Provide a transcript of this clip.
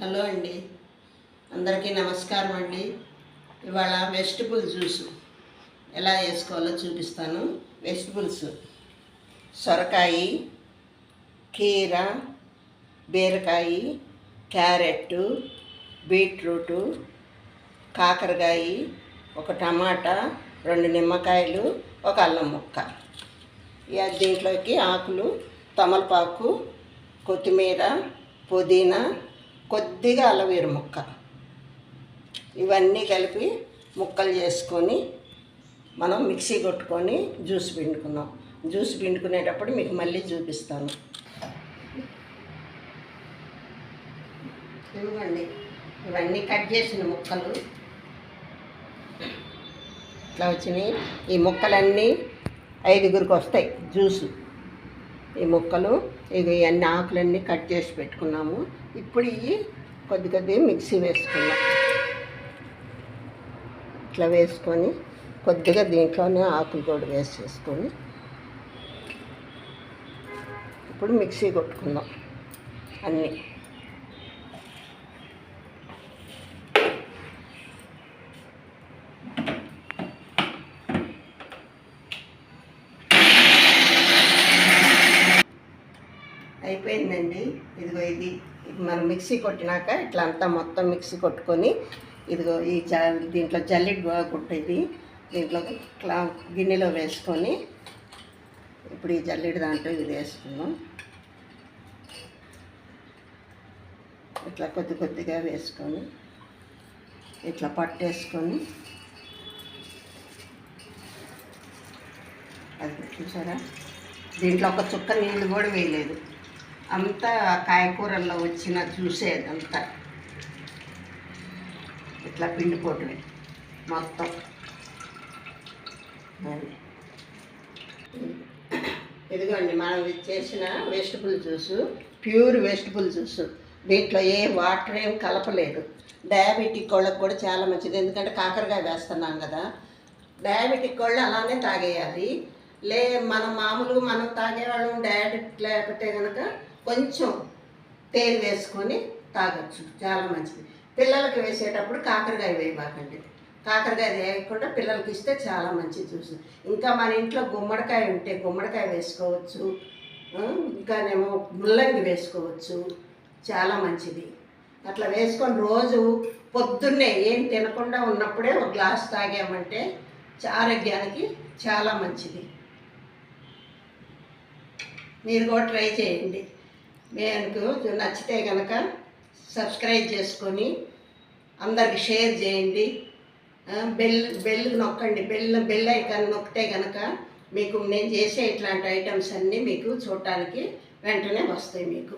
Hello అండి, అందరికీ నమస్కారం అండి. ఇవాళ వెజిటబుల్ జ్యూస్ ఎలా చేసుకోవాలో చూపిస్తాను. వెజిటబుల్స్ సొరకాయ, కీర, బీరకాయ, క్యారెట్, బీట్రూటు, కాకరకాయ, ఒక టమాటా, 2 నిమ్మకాయలు, ఒక అల్లం ముక్క. దీంట్లోకి ఆకులు, తమలపాకు, కొత్తిమీర, పుదీనా, కొద్దిగా అల్లవేరు ముక్క, ఇవన్నీ కలిపి ముక్కలు చేసుకొని మనం మిక్సీ కొట్టుకొని జ్యూస్ పిండుకున్నాం. జ్యూస్ పిండుకునేటప్పుడు మీకు మళ్ళీ చూపిస్తాను. ఇవ్వండి, ఇవన్నీ కట్ చేసిన ముక్కలు ఇట్లా వచ్చినాయి. ఈ ముక్కలన్నీ 5గురికి వస్తాయి జ్యూసు. ఈ ముక్కలు ఇవి అన్ని ఆకులన్నీ కట్ చేసి పెట్టుకున్నాము. ఇప్పుడు ఇవి కొద్ది మిక్సీ వేసుకున్నాం. ఇట్లా వేసుకొని కొద్దిగా దీంట్లోనే ఆకులు కూడా వేసేసుకొని ఇప్పుడు మిక్సీ కొట్టుకుందాం అన్నీ. అయిపోయిందండి. ఇదిగో ఇది మనం మిక్సీ కొట్టినాక ఇట్లా అంతా మొత్తం మిక్సీ కొట్టుకొని ఇదిగో ఈ దీంట్లో జల్లెడ కొట్టేది దీంట్లో గిన్నెలో వేసుకొని ఇప్పుడు ఈ జల్లెడ దాంట్లో ఇది వేసుకుందాం. ఇట్లా కొద్దిగా వేసుకొని ఇట్లా పట్టేసుకొని అది చూసారా, దీంట్లో ఒక చుక్క నీళ్ళు కూడా వేయలేదు. అంతా కాయకూరల్లో వచ్చిన చూసేదంతా ఇట్లా పిండిపోవటమే మొత్తం. ఇదిగోండి, మనం చేసిన vegetable juice pure vegetable juice. దీంట్లో ఏ వాటర్ ఏం కలపలేదు. డయాబెటిక్ వాళ్ళకి కూడా చాలా మంచిది, ఎందుకంటే కాకరకాయ వేస్తున్నాం కదా. డయాబెటిక్ వాళ్ళు అలానే తాగేయాలి. మనం మనం తాగేవాళ్ళం డయాబెటిక్ లేకపోతే కనుక కొంచెం తేనె వేసుకొని తాగొచ్చు, చాలా మంచిది. పిల్లలకి వేసేటప్పుడు కాకరకాయ వేయబాకండి. కాకరకాయ వేయకుండా పిల్లలకి ఇస్తే చాలా మంచిది జ్యూస్. ఇంకా మన ఇంట్లో గుమ్మడికాయ ఉంటే గుమ్మడికాయ వేసుకోవచ్చు, ఇంకానేమో ముల్లంగి వేసుకోవచ్చు, చాలా మంచిది. అట్లా వేసుకొని రోజు పొద్దున్నే ఏం తినకుండా ఉన్నప్పుడే ఒక గ్లాస్ తాగామంటే ఆరోగ్యానికి చాలా మంచిది. మీరు కూడా ట్రై చేయండి. మీకు నచ్చితే కనుక సబ్స్క్రైబ్ చేసుకొని అందరికి షేర్ చేయండి. బెల్ నొక్కండి. బెల్ ఐకాన్ నొక్కితే కనుక మీకు నేను చేసే ఇట్లాంటి ఐటమ్స్ అన్నీ మీకు చూడటానికి వెంటనే వస్తాయి మీకు.